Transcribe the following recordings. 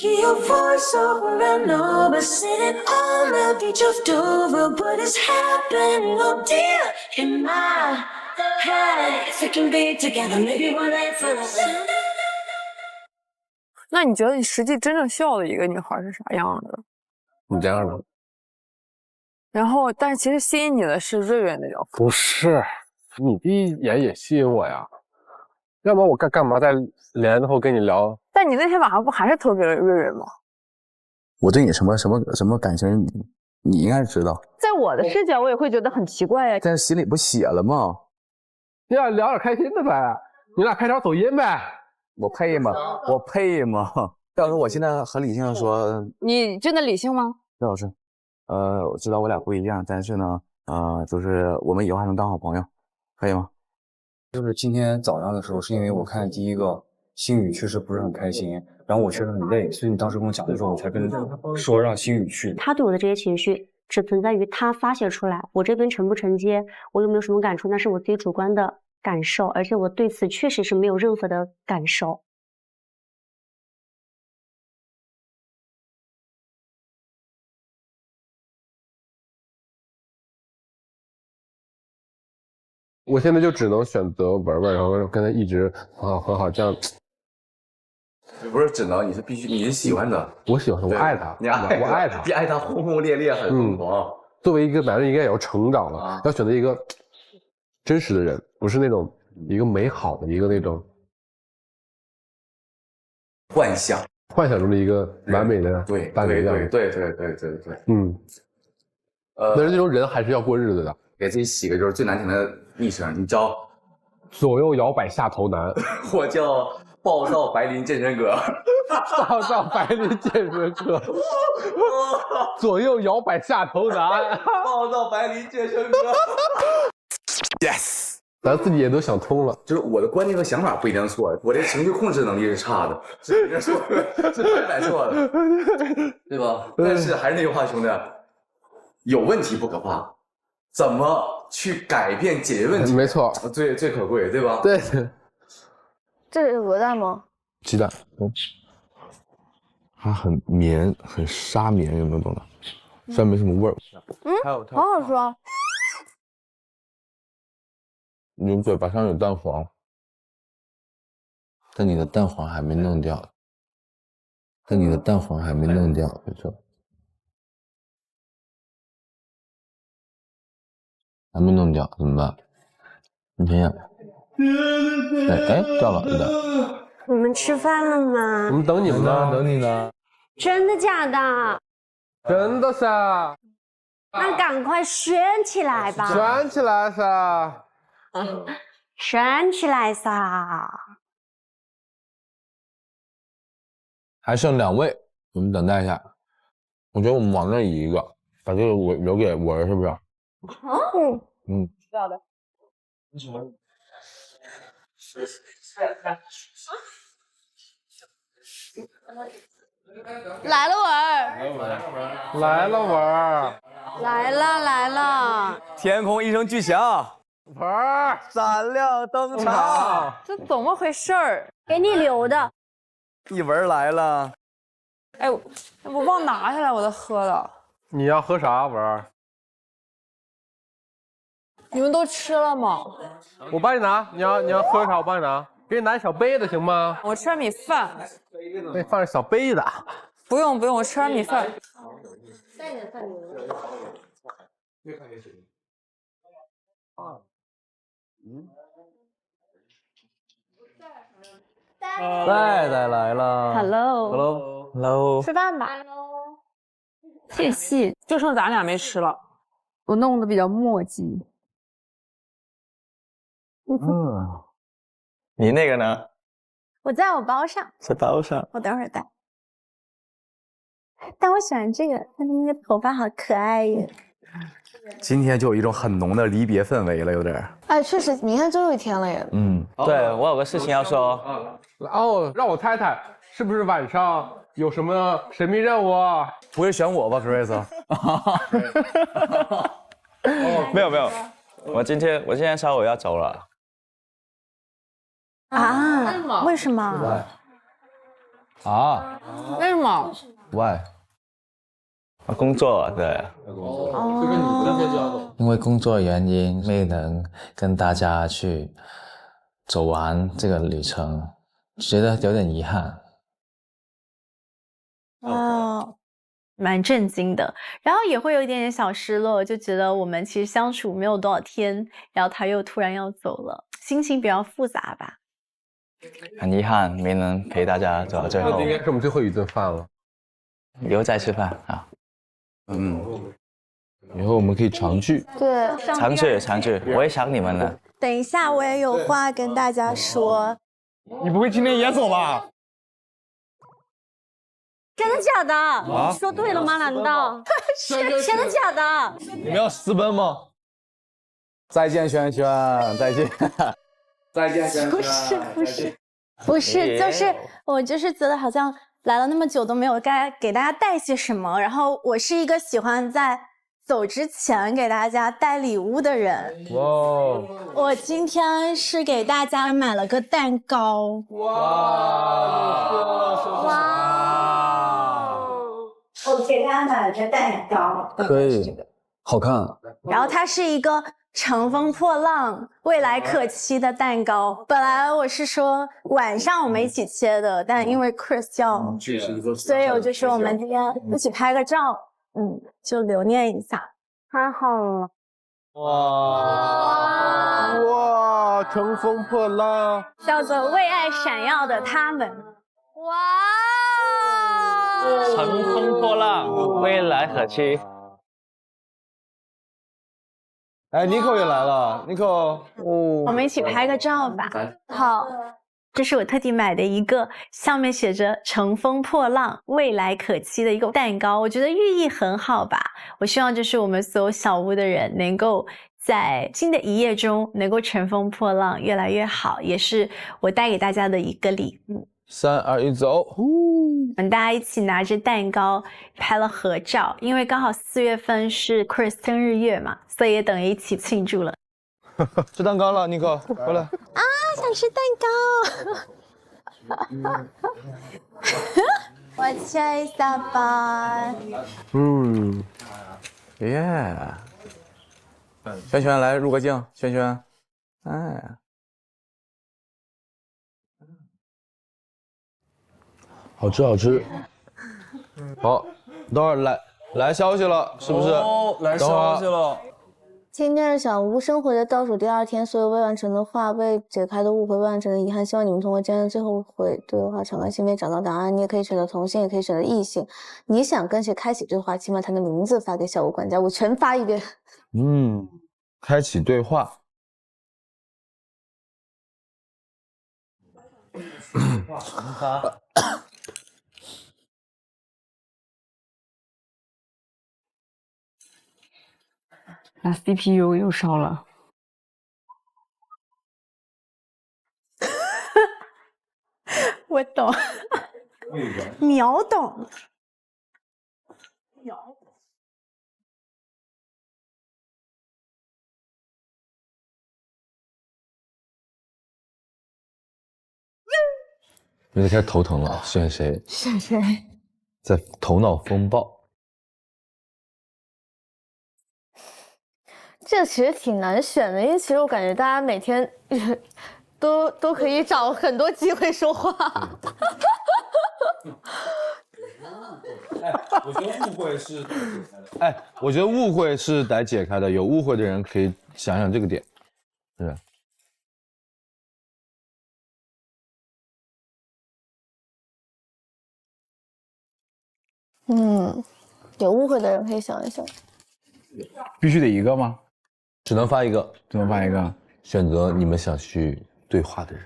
hear your voice over and over, sitting on the beach of Dover. But it's happening, oh dear, in my head. If we can be together, maybe one day forever. 那你觉得你实际真正需要的一个女孩是啥样的？你这样的。然后，但是其实吸引你的是瑞瑞那种。不是，你第一眼也吸引我呀，要不然我干嘛在连后跟你聊？但你那天晚上不还是投给了瑞瑞吗？我对你什么感情，你应该知道。在我的视角，我也会觉得很奇怪呀。但是心里不写了吗？你俩聊点开心的呗，你俩开条抖音呗。我配吗？我配吗？赵老师，我现在很理性的说，你真的理性吗？赵老师，我知道我俩不一样，但是呢，就是我们以后还能当好朋友，可以吗？就是今天早上的时候，是因为我看第一个星宇确实不是很开心，然后我确实很累，所以你当时跟我讲的时候，我才跟说让星宇去。他对我的这些情绪只存在于他发泄出来，我这边承不承接，我有没有什么感触，那是我自己主观的感受，而且我对此确实是没有任何的感受。我现在就只能选择文文，然后跟他一直很好，这样。不是只能，你是必须，你是喜欢的。我喜欢他，我爱他，你爱我爱他，你爱他轰轰烈烈，很疯狂。作为一个男人，应该也要成长了，要选择一个真实的人，不是那种一个美好的一个那种幻想中的一个完美的伴侣样子。对。但是这种人还是要过日子的。给自己起个就是最难听的昵称，你叫左右摇摆下头男，我叫暴躁白林健身哥，暴躁白林健身哥，左右摇摆下头男，暴躁白林健身哥。Yes， 咱自己也都想通了，就是我的观念和想法不一定错，我这情绪控制能力是差的，是别人说的，是100%错的，对吧？但是还是那句话，兄弟，有问题不可怕。怎么去改变解决问题？没错，最可贵，对吧？对。这是鹅蛋吗？鸡蛋，它很绵，很沙绵，有没有懂的？虽然没什么味儿。好好吃啊！你嘴巴上有蛋黄，但你的蛋黄还没弄掉，没错。还没弄掉怎么办？你想想，哎，掉了一点。你们吃饭了吗？我们等你们呢，等你呢。真的假的？真的噻。那赶快宣起来吧！宣起来噻！宣起来噻！还剩2位，我们等待一下。我觉得我们往那移一个，把这个我留给我，是不是？不要的。为什么？来了文儿，来了文儿，来了！天空一声巨响，文儿闪亮登场。这怎么回事儿？给你留的。一文来了。哎，我忘拿下来我的喝了。你要喝啥，文儿？你们都吃了吗？我帮你拿，你要喝啥？我帮你拿，给你拿小杯子行吗？我吃点米饭。给你放小杯子。不用，我吃点米饭。带点饭戴戴来了 Hello， 吃饭吧。谢谢，就剩咱俩没吃了。我弄得比较墨迹。你那个呢？我在我包上，在包上。我等会儿带。但我喜欢这个，他的那个头发好可爱耶。今天就有一种很浓的离别氛围了，有点。哎，确实，明天最后一天了耶。对，我有个事情要说。哦，让我猜猜，是不是晚上有什么神秘任务？不会选我吧 ，Grace？ 没有，我今天下午要走了。啊？为什么？啊为什么？ ？Why？工作对。因为工作原因没能跟大家去走完这个旅程，觉得有点遗憾。哦，蛮震惊的，然后也会有一点点小失落，就觉得我们其实相处没有多少天，然后他又突然要走了，心情比较复杂吧。很遗憾没能陪大家走到最后这应，该是我们最后一顿饭了。以后再吃饭啊。以后我们可以常聚。对，常聚常聚，我也想你们了。等一下我也有话跟大家说。你不会今天也走吧？真的假的？说对了吗？难道是真的假的？你们要私奔吗？再见，轩轩，再见，再见，轩轩。不是，就是我就是觉得好像来了那么久都没有该给大家带些什么，然后我是一个喜欢在走之前给大家带礼物的人。哇！我今天是给大家买了个蛋糕。我给大家买了个蛋糕，可以，好看。然后它是一个乘风破浪、未来可期的蛋糕。本来我是说晚上我们一起切的，但因为 Chris 要，所以我就说我们今天一起拍个照，就留念一下。太好了，哇，乘风破浪。叫做为爱闪耀的他们。乘风破浪，未来可期。哎，Nico 也来了，Nico，我们一起拍个照吧。好，这是我特地买的一个上面写着乘风破浪未来可期的一个蛋糕，我觉得寓意很好吧。我希望就是我们所有小屋的人能够在新的一页中能够乘风破浪，越来越好，也是我带给大家的一个礼物。 3、2、1，走！我们大家一起拿着蛋糕拍了合照，因为刚好4月份是 Chris 生日月嘛，所以也等于一起庆祝了。吃蛋糕了，Nico，过来。啊，想吃蛋糕！我切一下吧。耶！轩轩来入个镜，轩轩，哎。 好吃好吃。好，等会儿来消息了，是不是？哦，来消息了。今天是小屋生活的倒数第2天，所有未完成的话、未解开的误会、未完成的遗憾，希望你们通过今天的最后会对话敞开心扉，找到答案。你也可以选择同性，也可以选择异性。你想跟谁开启对话，请把他的名字发给小屋管家，我全发一遍。开启对话。那 CPU 又烧了。我懂，秒懂。有点开始头疼了，选谁？选谁？在头脑风暴。这其实挺难选的，因为其实我感觉大家每天都可以找很多机会说话。我觉得误会是我觉得误会是得解开的，有误会的人可以想想这个点，是吧？有误会的人可以想一想。必须得一个吗？只能发一个，只能发一个。选择你们想去对话的人。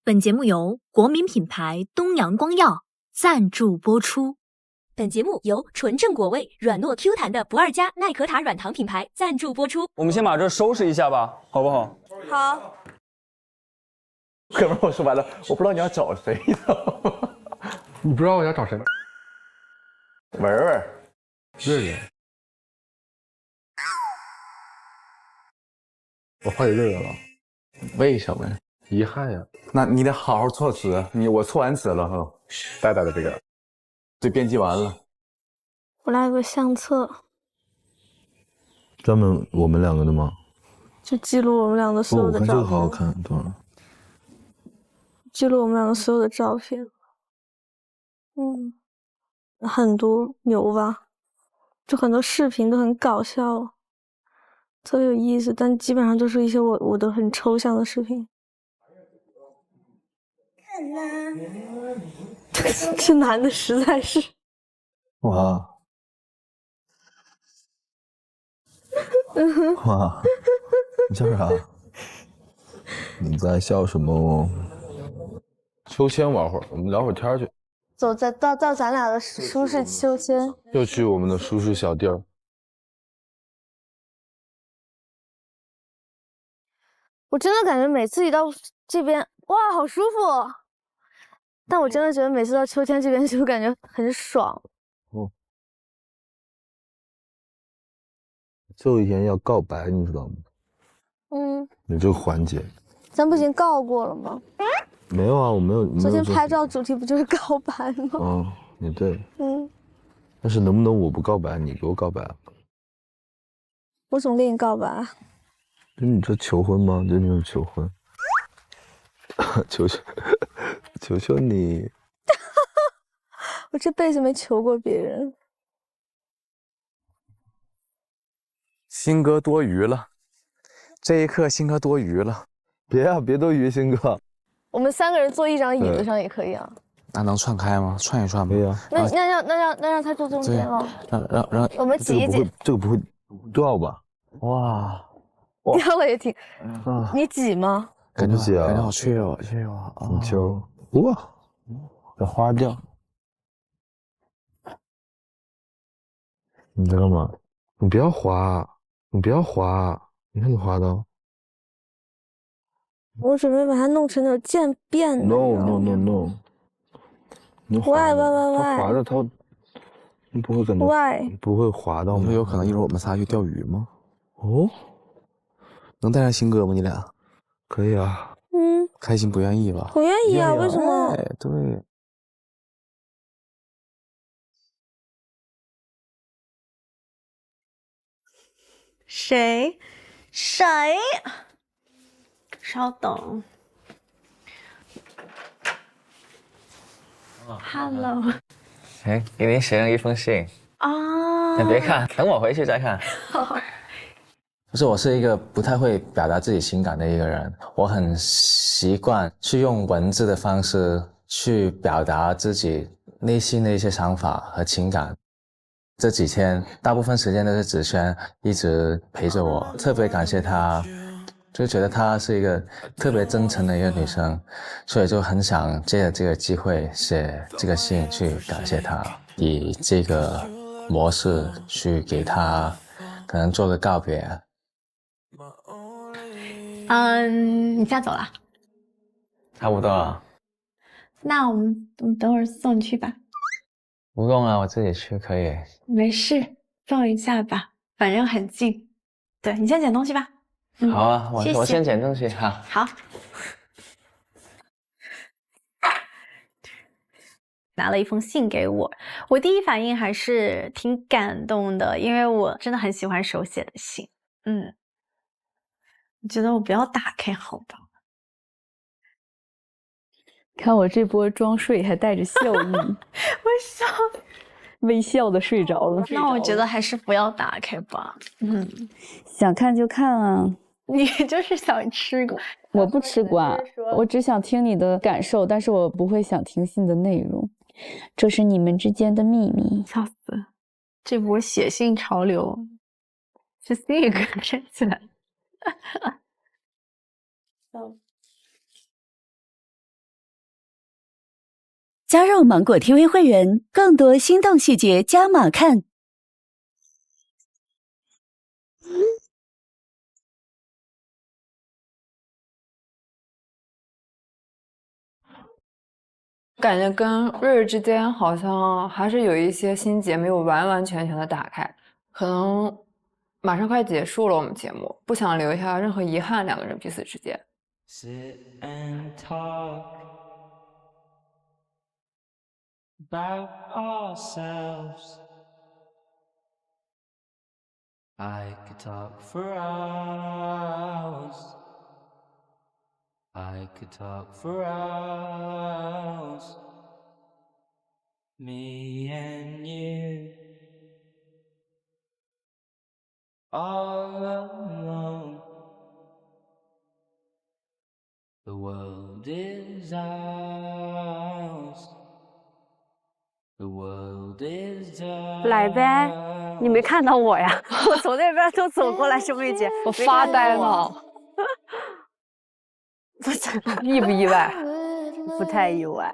本节目由国民品牌东阳光药赞助播出。本节目由纯正果味、软糯 Q 弹的不二家耐可塔软糖品牌赞助播出。我们先把这收拾一下吧，好不好？好。哥们儿，我说白了，我不知道你要找谁呢。你不知道我想找谁？文文，瑞瑞。我发给瑞瑞了。为什么？遗憾呀。那你得好好措辞，我措完词了哈。呆呆的这个，对，编辑完了。我来个相册，专门我们两个的吗？就记录我们俩的所有我看这的照片。个好好看，多少？记录我们两个所有的照片。很多牛吧，就很多视频都很搞笑，特别有意思，但基本上都是一些我的很抽象的视频。这男的实在是，哇哇，你笑啥？你在笑什么？秋千玩会儿，我们聊会儿天去。走到咱俩的舒适秋千。就去我们的舒适小地儿。我真的感觉每次一到这边，哇，好舒服！但我真的觉得每次到秋天这边就感觉很爽。最后一天要告白，你知道吗？有这个环节。咱不已经告过了吗？没有啊，我没有。昨天拍照主题不就是告白吗？也对。但是能不能我不告白，你给我告白啊？我总给你告白。你这求婚吗？这就是求婚。求求你。我这辈子没求过别人。新哥多余了，这一刻新哥多余了。别啊，别多余，新哥。我们3个人坐一张椅子上也可以啊。那能串开吗？串一串吗？可以啊。那让他坐中间了。让我们挤一挤。这个不会掉吧？哇，掉了也挺。你挤吗？感觉好缺哦。你瞧，哇，这花掉。你在干嘛？你不要滑，你不要滑，你看你滑的。我准备把它弄成那种渐变的。No。你Why？它滑的它不会感觉不会滑到吗？你说有可能一会儿我们仨去钓鱼吗？哦，能带上新哥吗？你俩？可以啊。开心不愿意吧？我愿意啊，为什么？哎，对。谁？稍等。Hello。哎，给你写了一封信啊！你别看，等我回去再看。不是，我是一个不太会表达自己情感的一个人，我很习惯去用文字的方式去表达自己内心的一些想法和情感。这几天大部分时间都是子轩一直陪着我，特别感谢她，就觉得她是一个特别真诚的一个女生，所以就很想借着这个机会写这个信去感谢她，以这个模式去给她可能做个告别。你现在走了？差不多了。那我们等会儿送你去吧。不用了，我自己去可以。没事，送一下吧，反正很近。对，你先捡东西吧。好啊，谢谢我先捡东西哈。好。拿了一封信给我，我第一反应还是挺感动的，因为我真的很喜欢手写的信。我觉得我不要打开，好吧？看我这波装睡还带着笑意，我笑，微笑的睡着了。那我觉得还是不要打开吧。想看就看啊。你就是想吃瓜，我不吃瓜，我只想听你的感受，但是我不会想听信的内容，这是你们之间的秘密。笑死！这波写信潮流是新宇哥站起来。加入芒果 TV 会员，更多心动细节加码看。感觉跟瑞瑞之间好像还是有一些心结没有完完全全的打开，可能马上快结束了我们节目，不想留下任何遗憾，两个人彼此之间。Sit and talk about ourselves. I could talk for hours. I could talk for hours. Me and you, all alone. The world is ours. The world is ours. 来呗，你没看到我呀？我从那边都走过来，兄妹姐，我发呆呢。不是，意不意外？不太意外，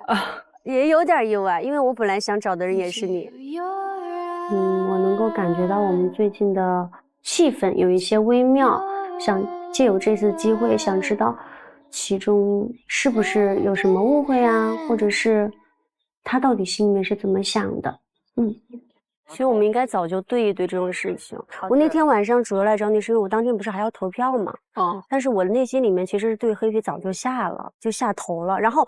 也有点意外，因为我本来想找的人也是你。我能够感觉到我们最近的气氛有一些微妙，想借有这次机会，想知道其中是不是有什么误会啊，或者是他到底心里面是怎么想的。其实我们应该早就对一对这种事情。我那天晚上主要来找你，是因为我当天不是还要投票吗？但是我的内心里面其实是对黑皮早就下头了。然后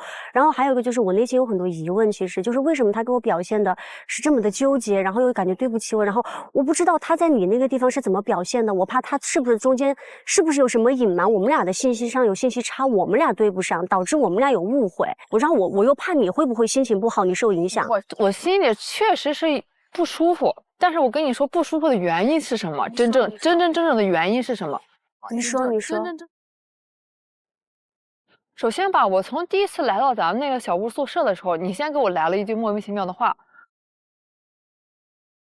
还有一个就是我内心有很多疑问，其实就是为什么他给我表现的是这么的纠结，然后又感觉对不起我，然后我不知道他在你那个地方是怎么表现的，我怕他是不是中间是不是有什么隐瞒，我们俩的信息上有信息差，我们俩对不上，导致我们俩有误会。我又怕你会不会心情不好，你受影响。我心里确实是不舒服，但是我跟你说不舒服的原因是什么？真正的原因是什么？你说。首先吧，我从第一次来到咱们那个小屋宿舍的时候，你先给我来了一句莫名其妙的话。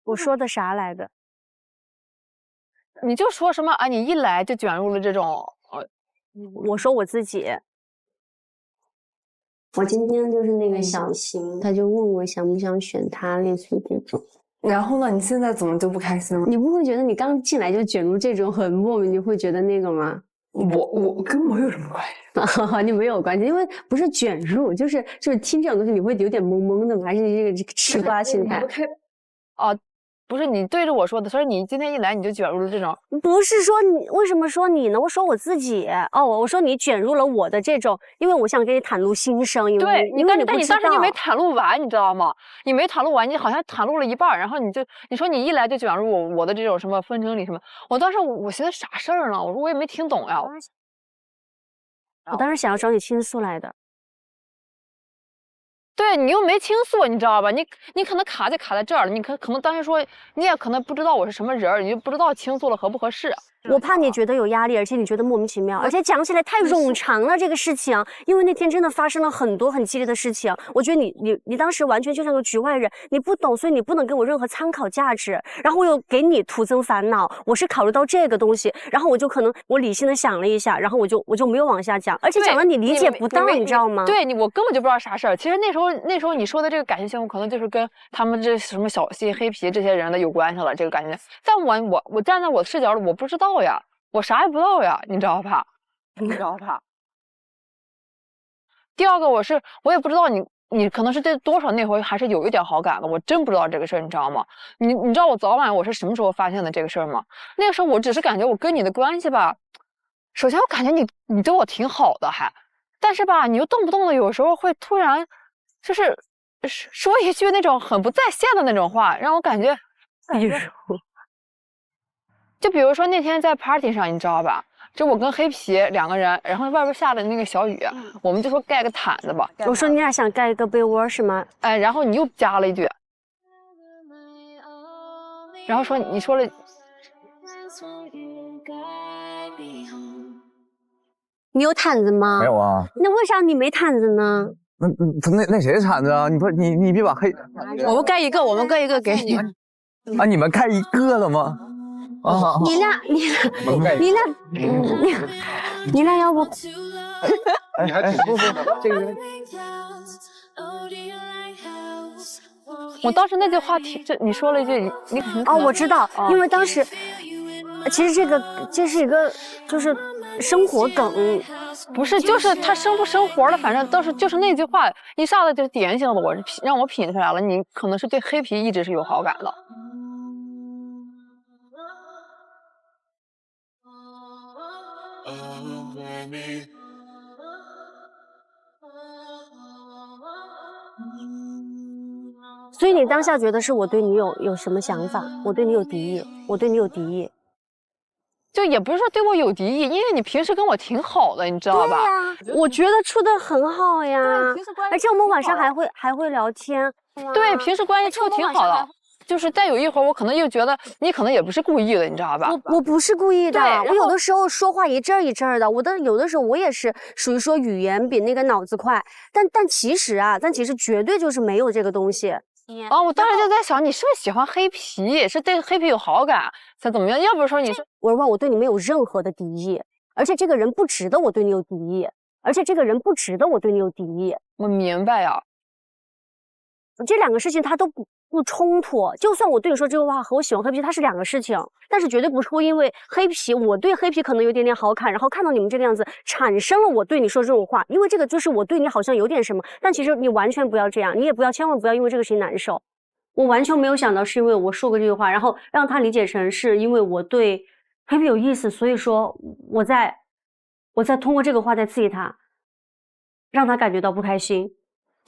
我说的啥来的？你就说什么啊？你一来就卷入了这种我说我自己。我今天就是那个小邢，他就问我想不想选他，类似于这种。然后呢？你现在怎么就不开心了？你不会觉得你刚进来就卷入这种很莫名，你会觉得那个吗？我跟我有什么关系？你没有关系，因为不是卷入，就是听这种东西你会有点懵懵的吗？还是这个吃瓜心态？不是你对着我说的，所以你今天一来你就卷入了这种。不是说你，为什么说你呢？我说我自己。我说你卷入了我的这种，因为我想给你袒露心声。因为对，但你当时你没袒露完，你知道吗？你没袒露完，你好像袒露了一半，然后你说你一来就卷入我的这种什么纷争里什么。我当时我寻思啥事儿呢？我说我也没听懂呀。我当时想要找你倾诉来的。对你又没倾诉，你知道吧？你可能卡在这儿了，你可能当时说你也可能不知道我是什么人，你就不知道倾诉了合不合适。我怕你觉得有压力，而且你觉得莫名其妙，而且讲起来太冗长了这个事情。因为那天真的发生了很多很激烈的事情，我觉得你当时完全就像个局外人，你不懂，所以你不能给我任何参考价值。然后我又给你徒增烦恼，我是考虑到这个东西，然后我就可能我理性的想了一下，然后我就没有往下讲，而且讲了你理解不到，你知道吗？对我根本就不知道啥事儿。其实那时候你说的这个感情项目，可能就是跟他们这什么小西黑皮这些人的有关系了。这个感情，但我站在我的视角里，我不知道呀。我啥也不知道呀，你知道吧？第二个，我也不知道你可能是对多少那回还是有一点好感的，我真不知道这个事儿，你知道吗？你知道我早晚我是什么时候发现的这个事儿吗？那个时候我只是感觉我跟你的关系吧，首先我感觉你对我挺好的但是吧，你又动不动的有时候会突然就是说一句那种很不在线的那种话，让我感觉就比如说那天在 party 上，你知道吧？就我跟黑皮两个人，然后外边下的那个小雨，我们就说盖个毯子吧。我说你俩想盖一个被窝是吗？哎，然后你又加了一句，然后说你说了，你有毯子吗？没有啊。那为啥你没毯子呢？那谁的毯子啊？你别把黑，我们盖一个给你。啊，你们盖一个了吗？啊！你俩要不？你还挺不这个人。我当时那句话你说了一句，你我知道，因为当时其实这是一个就是生活梗，不是就是他生不生活了，反正倒是就是那句话一下子就点醒了我，让我品出来了，你可能是对黑皮一直是有好感的。所以你当下觉得是我对你有什么想法？我对你有敌意，我对你有敌意。就也不是说对我有敌意，因为你平时跟我挺好的，你知道吧？对呀，我觉得处得很好呀，而且我们晚上还会聊天。对，平时关系处挺好的。就是再有一会儿，我可能又觉得你可能也不是故意的，你知道吧？我不是故意的，我有的时候说话一阵儿一阵儿的，有的时候我也是属于说语言比那个脑子快，但其实绝对就是没有这个东西。我当时就在想，你是不是喜欢黑皮？是对黑皮有好感才怎么样？要不是说你是我说我对你没有任何的敌意，而且这个人不值得我对你有敌意，我明白呀，这两个事情它都不冲突，就算我对你说这个话和我喜欢黑皮它是两个事情，但是绝对不是会因为黑皮我对黑皮可能有点好感，然后看到你们这个样子产生了我对你说这种话，因为这个就是我对你好像有点什么，但其实你完全不要这样，你也千万不要因为这个事情难受。我完全没有想到是因为我说过这句话，然后让他理解成是因为我对黑皮有意思，所以说我在通过这个话在刺激他，让他感觉到不开心。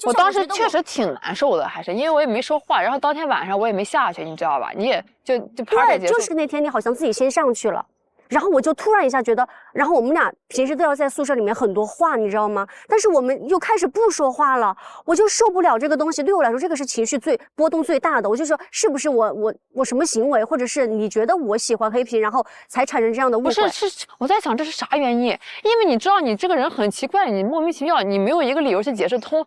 我当时确实挺难受的，还是因为我也没说话，然后当天晚上我也没下去，你知道吧？你也就party结束，就是那天你好像自己先上去了，然后我就突然一下觉得，然后我们俩平时都要在宿舍里面很多话，你知道吗？但是我们又开始不说话了，我就受不了这个东西。对我来说，这个是情绪波动最大的。我就说，是不是我什么行为，或者是你觉得我喜欢黑皮，然后才产生这样的误会？不是，我在想这是啥原因？因为你知道你这个人很奇怪，你莫名其妙，你没有一个理由去解释通。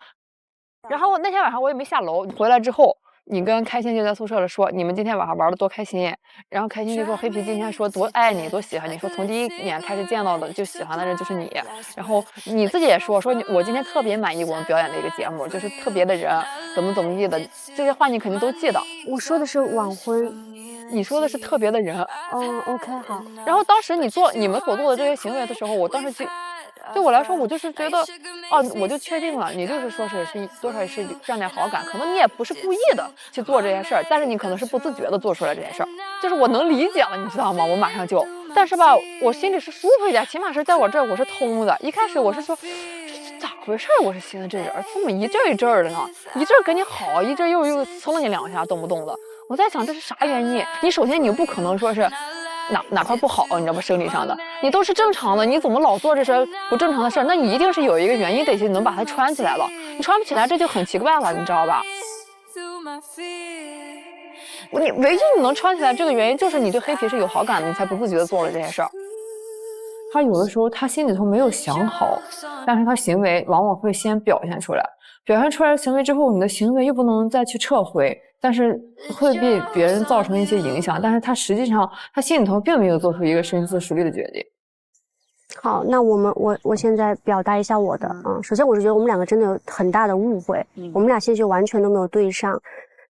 然后那天晚上我也没下楼，回来之后，你跟开心就在宿舍里说你们今天晚上玩的多开心，然后开心就说黑皮今天说多爱你，多喜欢你，说从第一眼开始见到的就喜欢的人就是你，然后你自己也说我今天特别满意我们表演的一个节目，就是特别的人怎么地的，这些话你肯定都记得。我说的是晚婚，你说的是特别的人。OK 好。然后当时你们所做的这些行为的时候，我当时对我来说，我就是觉得，我就确定了，你就是说是多少是占点好感，可能你也不是故意的去做这件事儿，但是你可能是不自觉的做出来这件事儿，就是我能理解了，你知道吗？我马上就，但是吧，我心里是舒服一点，起码是在我这儿我是通的。一开始我是说，这咋回事？我是寻思这人怎么一阵一阵的呢？一阵跟你好，一阵又蹭了你两下，动不动的。我在想这是啥原因？你首先你不可能说是。哪块不好，你知道吧？生理上的，你都是正常的，你怎么老做这些不正常的事儿？那你一定是有一个原因，得去能把它穿起来了。你穿不起来，这就很奇怪了，你知道吧？你唯一你能穿起来这个原因，就是你对黑皮是有好感的，你才不自觉的做了这件事儿。他有的时候他心里头没有想好，但是他行为往往会先表现出来，表现出来的行为之后，你的行为又不能再去撤回。但是会被别人造成一些影响，但是他实际上他心里头并没有做出一个深思熟虑的决定。好，那我现在表达一下我的首先我是觉得我们两个真的有很大的误会，我们俩信息完全都没有对上。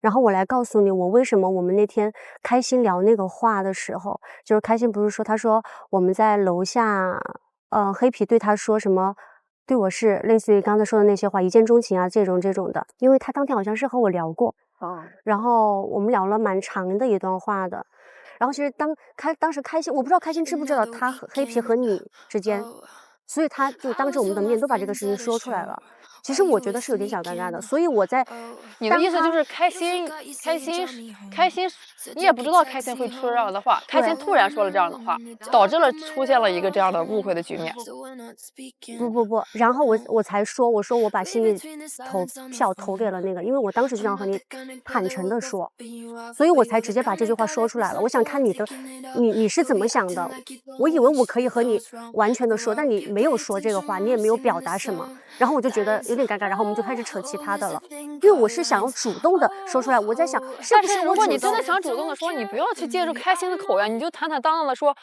然后我来告诉你，我为什么我们那天开心聊那个话的时候，就是开心不是说他说我们在楼下，黑皮对他说什么。对我是类似于刚才说的那些话，一见钟情啊，这种的，因为他当天好像是和我聊过，然后我们聊了蛮长的一段话的，然后其实当时开心，我不知道开心知不知道他和黑皮和你之间，所以他就当着我们的面都把这个事情说出来了。其实我觉得是有点小尴尬的，所以我在你的意思就是开心，你也不知道开心会说这样的话，开心突然说了这样的话，导致了出现了一个这样的误会的局面。不，然后我才说，我说我把心里票投给了那个，因为我当时就想和你坦诚的说，所以我才直接把这句话说出来了。我想看你是怎么想的，我以为我可以和你完全的说，但你没有说这个话，你也没有表达什么。然后我就觉得有点尴尬，然后我们就开始扯其他的了，因为我是想要主动的说出来，我在想是不是如果你真的想主动的说，你不要去借助开心的口呀，你就坦坦荡荡的说，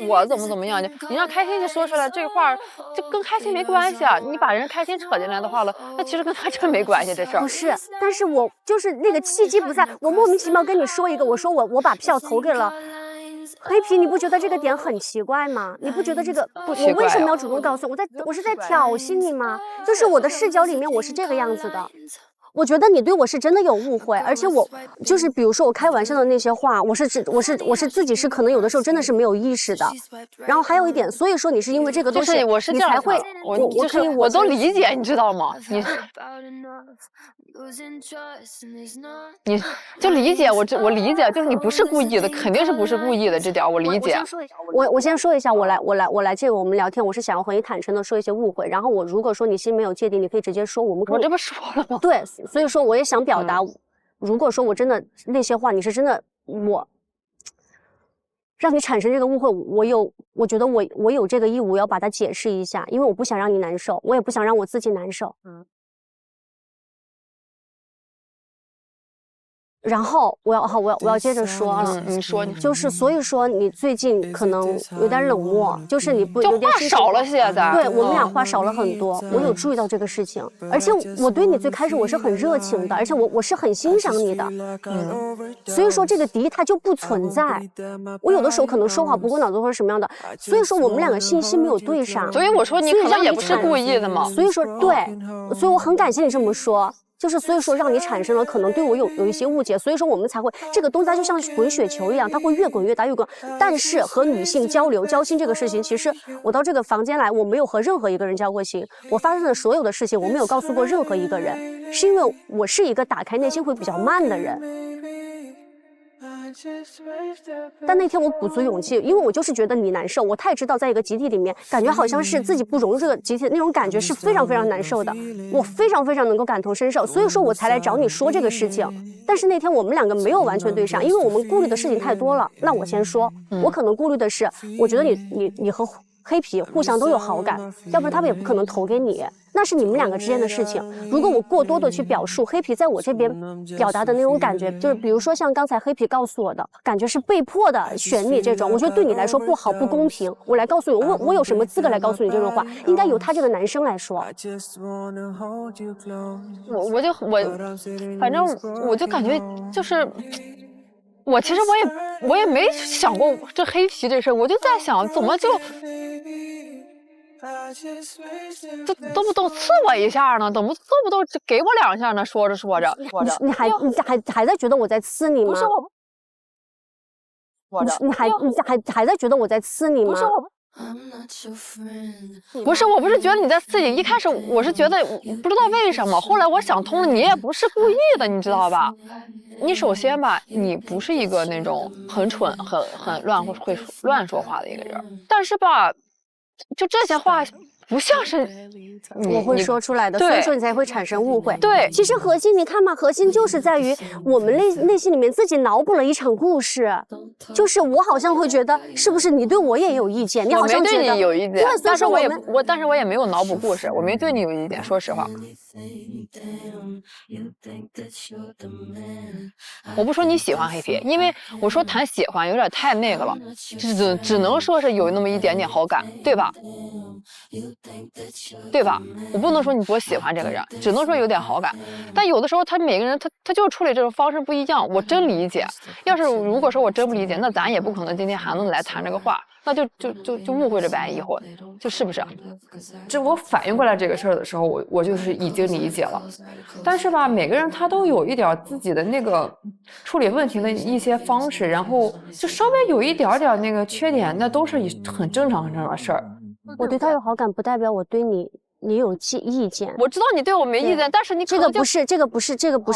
我怎么样，你让开心就说出来这话，这跟开心没关系啊。你把人开心扯进来的话了，那其实跟他真没关系这事儿。不是，但是我就是那个契机不在，我莫名其妙跟你说一个，我说我把票投给了。黑皮，你不觉得这个点很奇怪吗？你不觉得这个不奇怪？我为什么要主动告诉我是在挑衅你吗？就是我的视角里面我是这个样子的。我觉得你对我是真的有误会，而且我就是比如说我开玩笑的那些话，我是自己是可能有的时候真的是没有意识的。然后还有一点，所以说你是因为这个东西，我是这样你才会我都理解，你知道吗？你就理解我理解，就是你不是故意的，肯定是不是故意的，这点我理解。我先说一下，我来这个我们聊天，我是想要和你坦诚的说一些误会。然后我如果说你心没有芥蒂，你可以直接说，我这不说了吗？对，所以说我也想表达，如果说我真的那些话，你是真的我让你产生这个误会，我觉得我有这个义务要把它解释一下，因为我不想让你难受，我也不想让我自己难受。然后我要接着说了，你说就是所以说你最近可能有点冷漠，就是你不就有点话少了些在，对我们俩话少了很多，我有注意到这个事情，而且我对你最开始我是很热情的，而且我是很欣赏你的，所以说这个敌它就不存在。我有的时候可能说话不过脑子或者什么样的，所以说我们两个信息没有对上，所以我说你可能也不是故意的嘛，所以说对，所以我很感谢你这么说。就是所以说让你产生了可能对我有一些误解，所以说我们才会这个东西它就像滚雪球一样，它会越滚越大越滚。但是和女性交流交心这个事情，其实我到这个房间来，我没有和任何一个人交过心，我发生的所有的事情我没有告诉过任何一个人，是因为我是一个打开内心会比较慢的人。但那天我鼓足勇气，因为我就是觉得你难受，我太知道在一个集体里面，感觉好像是自己不融入这个集体的那种感觉是非常非常难受的，我非常非常能够感同身受，所以说我才来找你说这个事情。但是那天我们两个没有完全对上，因为我们顾虑的事情太多了。那我先说，我可能顾虑的是，我觉得你和黑皮互相都有好感，要不然他们也不可能投给你，那是你们两个之间的事情。如果我过多的去表述黑皮在我这边表达的那种感觉，就是比如说像刚才黑皮告诉我的感觉是被迫的选你这种，我觉得对你来说不好不公平。我来告诉你，我有什么资格来告诉你这种话？应该由他这个男生来说。反正我就感觉就是。我其实我也没想过这黑皮这事，我就在想怎么就动不动刺我一下呢？动不动就给我2下呢？说着，你还在觉得我在刺你吗？不是我，你还在觉得我在刺你吗？不是，我不是觉得你在刺激。一开始我是觉得不知道为什么，后来我想通了，你也不是故意的，你知道吧？你首先吧，你不是一个那种很蠢、很会乱说话的一个人，但是吧，就这些话不像是我会说出来的，所以说你才会产生误会。对，其实核心你看嘛，核心就是在于我们内心里面自己脑补了一场故事，就是我好像会觉得是不是你对我也有意见？你好像觉得我没对你有意见，对，但是我也没有脑补故事，我没对你有意见，说实话。我不说你喜欢黑皮，因为我说谈喜欢有点太那个了，只能说是有那么一点点好感，对吧？对吧？我不能说你多喜欢这个人，只能说有点好感。但有的时候他每个人他就是处理这种方式不一样，我真理解。要是如果说我真不理解，那咱也不可能今天还能来谈这个话，那就误会着呗，以后就是不是？这我反应过来这个事儿的时候，我就是已经理解了。但是吧，每个人他都有一点自己的那个处理问题的一些方式，然后就稍微有一点那个缺点，那都是很正常的事儿。我对他有好感，不代表我对你有意见。我知道你对我没意见，但是你这个不是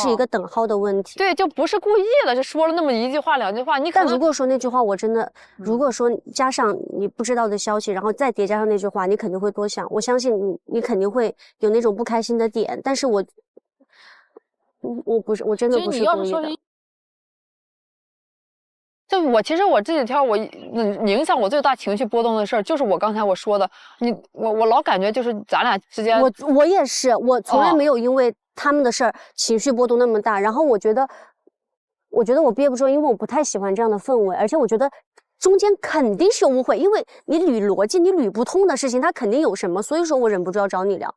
一个等号的问题。对，就不是故意的，就说了那么一句话2句话，你可能。但如果说那句话我真的，如果说加上你不知道的消息，然后再叠加上那句话，你肯定会多想。我相信你肯定会有那种不开心的点，但是我不是，我真的不是故意的。就其实我这几天影响我最大情绪波动的事儿，就是我刚才我说的，我老感觉就是咱俩之间，我也是，我从来没有因为他们的事儿情绪波动那么大。然后我觉得我憋不住，因为我不太喜欢这样的氛围，而且我觉得中间肯定是有误会，因为你捋逻辑你捋不通的事情，它肯定有什么，所以说我忍不住要找你聊。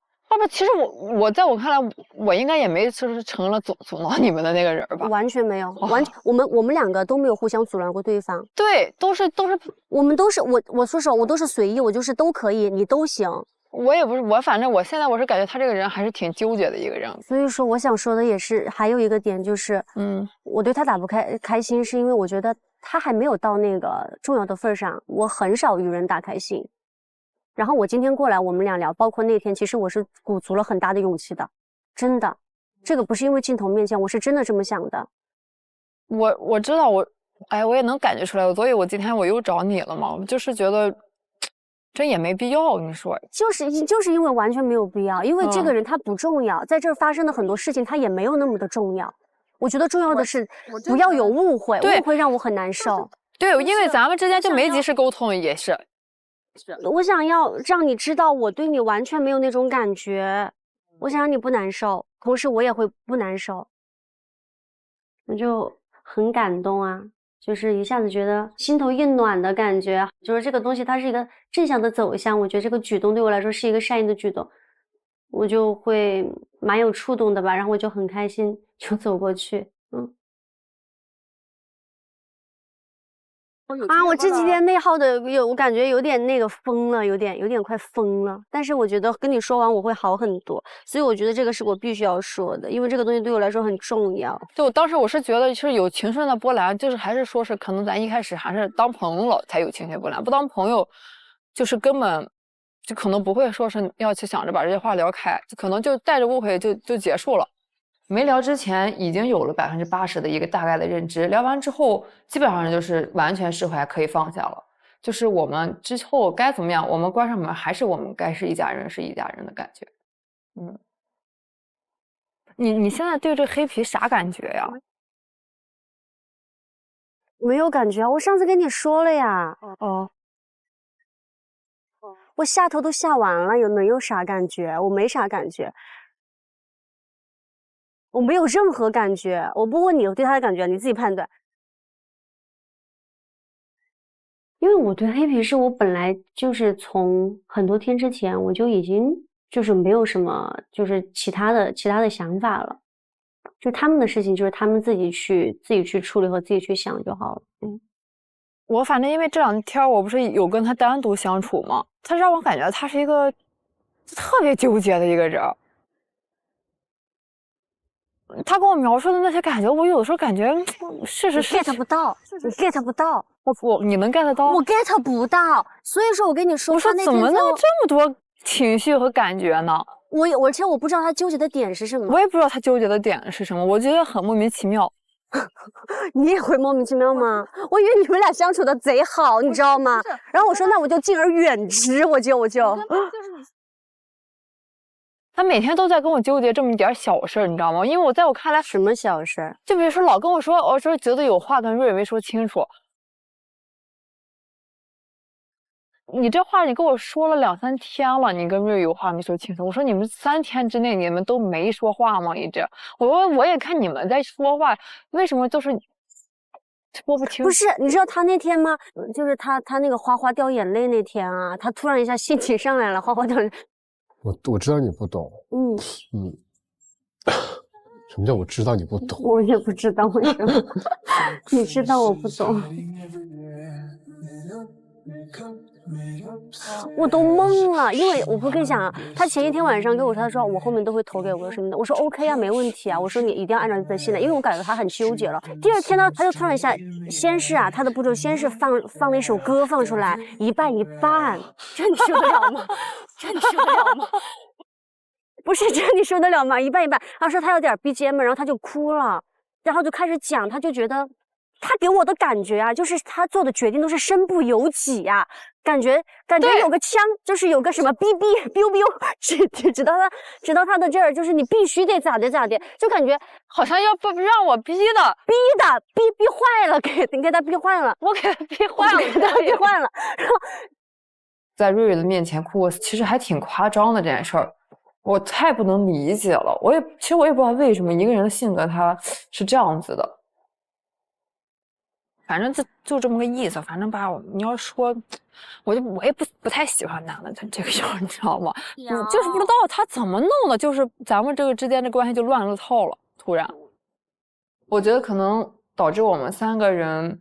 其实我在我看来，我应该也没就是成了阻挠你们的那个人吧？完全没有，我们两个都没有互相阻拦过对方。对，都是，我们都是我说实话，我都是随意，我就是都可以，你都行。我也不是，反正我现在是感觉他这个人还是挺纠结的一个人。所以说，我想说的也是，还有一个点就是，我对他打不开心，是因为我觉得他还没有到那个重要的份上，我很少与人打开心。然后我今天过来，我们俩聊，包括那天，其实我是鼓足了很大的勇气的，真的。这个不是因为镜头面前，我是真的这么想的。我知道我也能感觉出来，所以我今天我又找你了嘛，我就是觉得这也没必要，你说就是因为完全没有必要，因为这个人他不重要，在这儿发生的很多事情他也没有那么的重要。我觉得重要的是不要有误会，误会让我很难受。对，因为咱们之间就没及时沟通，也是。我想要让你知道我对你完全没有那种感觉，我想让你不难受，同时我也会不难受。我就很感动啊，就是一下子觉得心头一暖的感觉，就是这个东西它是一个正向的走向，我觉得这个举动对我来说是一个善意的举动，我就会蛮有触动的吧，然后我就很开心，就走过去。我这几天内耗的我感觉有点那个疯了，有点快疯了。但是我觉得跟你说完我会好很多，所以我觉得这个是我必须要说的，因为这个东西对我来说很重要。就当时我是觉得，其实有情绪上的波澜，就是还是说是可能咱一开始还是当朋友了才有情绪波澜，不当朋友，就是根本就可能不会说是要去想着把这些话聊开，可能就带着误会就结束了。没聊之前已经有了80%的一个大概的认知，聊完之后基本上就是完全释怀，可以放下了。就是我们之后该怎么样，我们关上门还是我们该是一家人，是一家人的感觉。你现在对这黑皮啥感觉呀？没有感觉啊，我上次跟你说了呀。我下头都下完了，能有啥感觉？我没啥感觉。我没有任何感觉，我不问你对他的感觉，你自己判断。因为我对黑皮是我本来就是从很多天之前我就已经就是没有什么就是其他的想法了，就他们的事情就是他们自己去处理和自己去想就好了。我反正因为这2天我不是有跟他单独相处吗？他让我感觉他是一个特别纠结的一个人。他跟我描述的那些感觉，我有的时候感觉是 get 不到，你 get 不到。你能 get 到？我 get 不到，所以说我跟你说，我说怎么能这么多情绪和感觉呢？而且我不知道他纠结的点是什么，我也不知道他纠结的点是什么，我觉得很莫名其妙。你也会莫名其妙吗？我以为你们俩相处的贼好，你知道吗？然后我说那我就敬而远之，我就。他每天都在跟我纠结这么一点小事，你知道吗？因为在我看来，什么小事？就比如说老跟我说，我说觉得有话跟瑞没说清楚。你这话你跟我说了2、3天了，你跟瑞有话没说清楚。我说你们3天之内你们都没说话吗？一直，我说我也看你们在说话，为什么都是说不清楚？不是，你知道他那天吗？就是他那个花花掉眼泪那天啊，他突然一下心情上来了，花花掉眼泪。我知道你不懂。什么叫我知道你不懂？我也不知道为什么。你知道我不懂。我都懵了，因为我不跟你讲啊，他前一天晚上跟我说，他说我后面都会投给我什么的，我说 OK 啊，没问题啊，我说你一定要按照你的心来，因为我感觉他很纠结了。第2天呢，他就突然一下，先是他的步骤先是放了一首歌放出来，一半一半，这你受得了吗？这你受得了吗？不是，这你受得了吗？一半一半。他说他有点 BGM， 然后他就哭了，然后就开始讲，他就觉得他给我的感觉啊，就是他做的决定都是身不由己呀、感觉有个枪，就是有个什么哔哔 biu biu， 指到他的这儿，就是你必须得咋的，就感觉好像要不让我逼坏了，你给他逼坏了，我给他逼坏了，给他逼坏了。然后在瑞瑞的面前哭，其实还挺夸张的这件事儿。我太不能理解了，其实我也不知道为什么一个人的性格他是这样子的，反正就这么个意思。反正吧，你要说，我也不太喜欢男的他这个样，你知道吗？你就是不知道他怎么弄的，就是咱们这个之间的关系就乱了套了。突然，我觉得可能导致我们3个人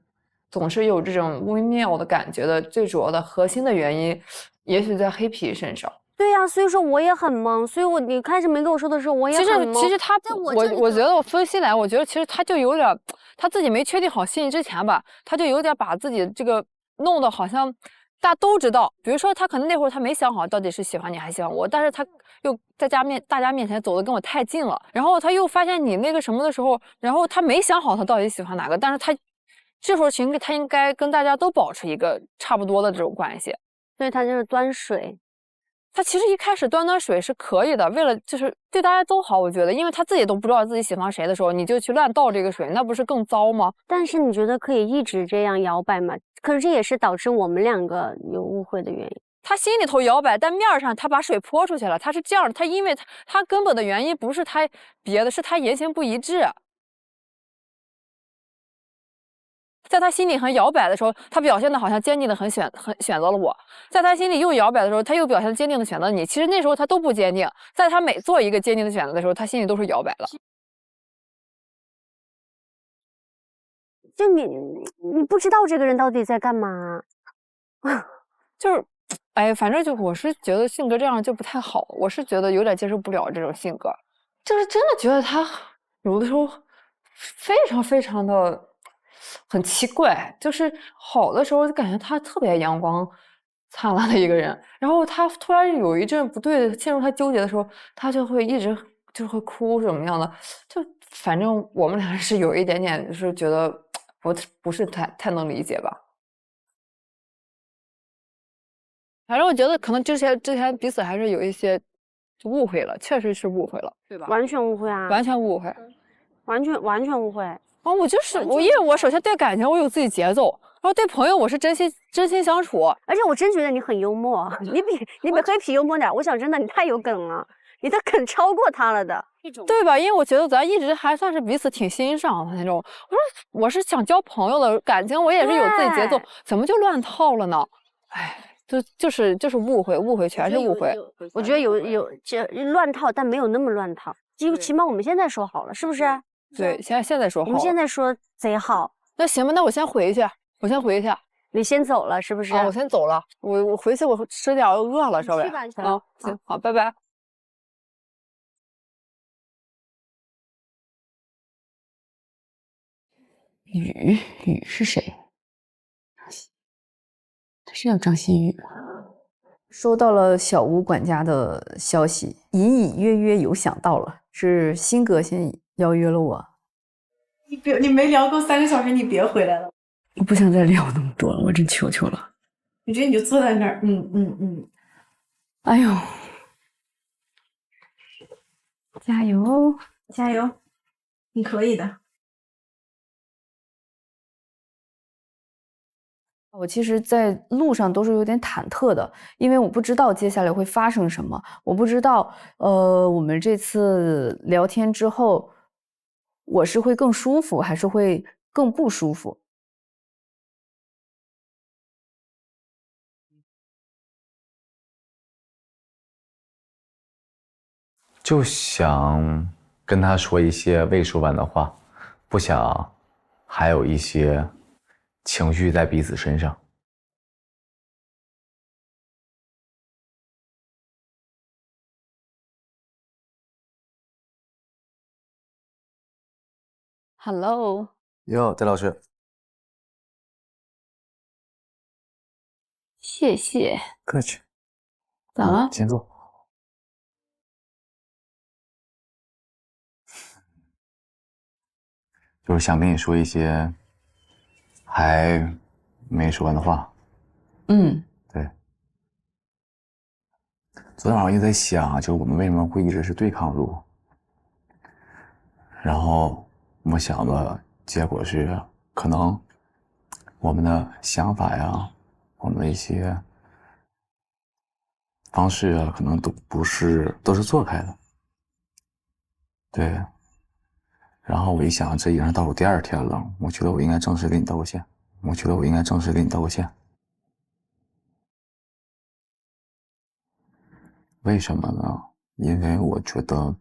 总是有这种微妙的感觉的最主要的核心的原因，也许在黑皮身上。对呀、所以说我也很懵，所以你开始没跟我说的时候，我也很懵。其实他，我觉得我分析来，我觉得其实他就有点，他自己没确定好心意之前吧，他就有点把自己这个弄得好像大家都知道，比如说他可能那会儿他没想好到底是喜欢你还是喜欢我，但是他又在大家面前走的跟我太近了，然后他又发现你那个什么的时候，然后他没想好他到底喜欢哪个，但是他这时候其实他应该跟大家都保持一个差不多的这种关系，所以他就是端水。他其实一开始端水是可以的，为了就是对大家都好，我觉得，因为他自己都不知道自己喜欢谁的时候，你就去乱倒这个水，那不是更糟吗？但是你觉得可以一直这样摇摆吗？可是这也是导致我们两个有误会的原因。他心里头摇摆，但面上他把水泼出去了，他是这样，他因为他根本的原因不是他别的，是他言行不一致。在他心里很摇摆的时候，他表现的好像坚定的很选择了我；在他心里又摇摆的时候，他又表现坚定的选择你。其实那时候他都不坚定，在他每做一个坚定的选择的时候，他心里都是摇摆的。就你不知道这个人到底在干嘛，就是，哎，反正就我是觉得性格这样就不太好，我是觉得有点接受不了这种性格，就是真的觉得他有的时候非常的很奇怪，就是好的时候就感觉他特别阳光灿烂的一个人，然后他突然有一阵不对，陷入他纠结的时候，他就会一直就会哭什么样的，就反正我们俩是有一点点就是觉得不是太能理解吧。反正我觉得可能之前彼此还是有一些就误会了，确实是误会了，对吧？完全误会啊！完全误会，完全误会。哦，因为我首先对感情我有自己节奏，然后对朋友我是真心相处，而且我真觉得你很幽默，你比黑皮幽默点。我想真的你太有梗了，你的梗超过他了的，对吧？因为我觉得咱一直还算是彼此挺欣赏的那种。我是想交朋友的感情，我也是有自己节奏，怎么就乱套了呢？哎。就是误会，全是误会。我觉得有这乱套，但没有那么乱套。起码我们现在说好了，是不是？对，现在说好了。我们现在说贼好。那行吧，那我先回去。你先走了是不是？啊，我先走了。我回去，我吃点，我饿了，稍微。啊，行，好，拜拜。雨是谁？他是叫张馨予吗？收到了小吴管家的消息，隐约有想到了，是新哥先邀约了我。你没聊够3个小时，你别回来了。我不想再聊那么多了，我真求求了。我觉得你就坐在那儿，哎呦，加油，加油，你可以的。我其实在路上都是有点忐忑的，因为我不知道接下来会发生什么，我不知道我们这次聊天之后，我是会更舒服还是会更不舒服。就想跟他说一些未说完的话，不想还有一些情绪在彼此身上。Hello， 哟，戴老师，谢谢，客气。咋了？请坐。就是想跟你说一些还没说完的话。对。昨天晚上一直在想，就是我们为什么会一直是对抗路，然后我想的结果是，可能我们的想法呀，我们的一些方式啊，可能都是错开的。对。然后我一想，这已经是倒数第2天了，我觉得我应该正式给你道个歉。为什么呢？因为我觉得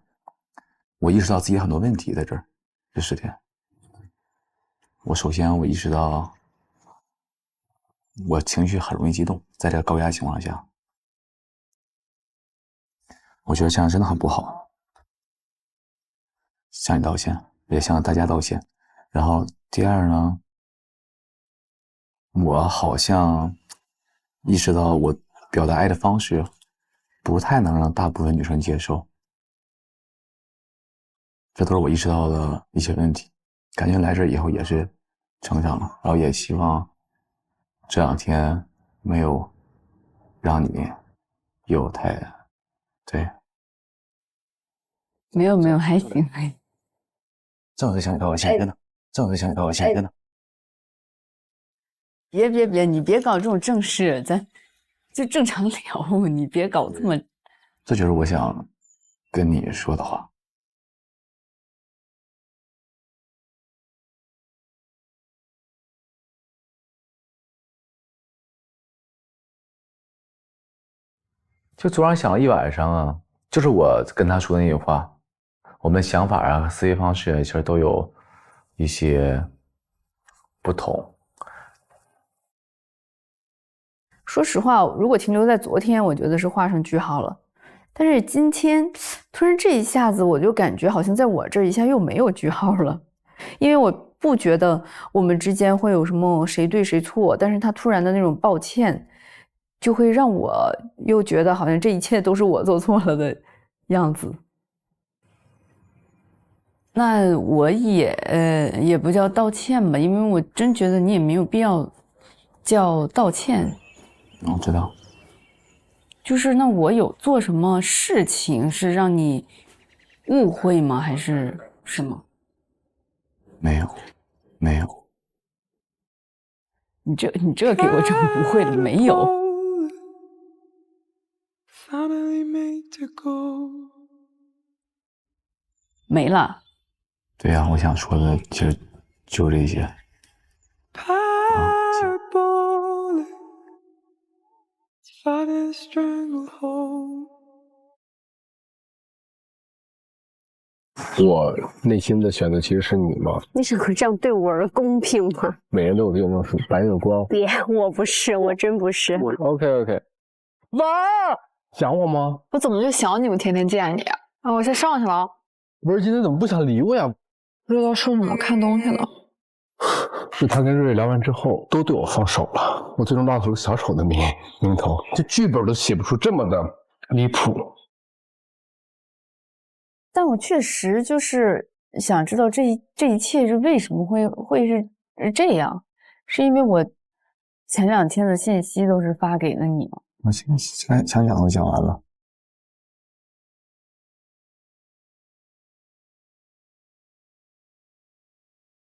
我意识到自己很多问题在这10天。首先我意识到我情绪很容易激动，在这个高压情况下，我觉得这样真的很不好，向你道歉，也向大家道歉。然后第二呢，我好像意识到我表达爱的方式不太能让大部分女生接受，这都是我意识到的一些问题。感觉来这以后也是成长了，然后也希望这2天没有让你有太对。没有，还行还行。正是想你高我前的呢，正是想你高我前的呢。别，你别搞这种正事，咱就正常聊，你别搞这么。这就是我想跟你说的话。就昨晚想了一晚上啊，就是我跟他说的那句话，我们的想法啊和思维方式其实都有一些不同。说实话，如果停留在昨天，我觉得是画上句号了。但是今天突然这一下子，我就感觉好像在我这儿一下又没有句号了，因为我不觉得我们之间会有什么谁对谁错，但是他突然的那种抱歉，就会让我又觉得好像这一切都是我做错了的样子。那我也不叫道歉吧，因为我真觉得你也没有必要叫道歉。我知道。就是那我有做什么事情是让你误会吗？还是什么？没有。你这给我整不会了，没有。没了。对呀，我想说的其实就这些。我内心的选择其实是你吗？你想这样对我而公平吗？每人都有用白日光。别，我不是，我真不是。OK。妈，想我吗？我怎么就想你？我天天见你啊！我先上去了啊。不是，今天怎么不想理我呀？不知道说什么，看东西了。是他跟瑞瑞聊完之后都对我放手了，我最终落了个小丑的名头，这剧本都写不出这么的离谱。但我确实就是想知道这一切是为什么会是这样，是因为我前2天的信息都是发给了你吗？我想讲都讲完了。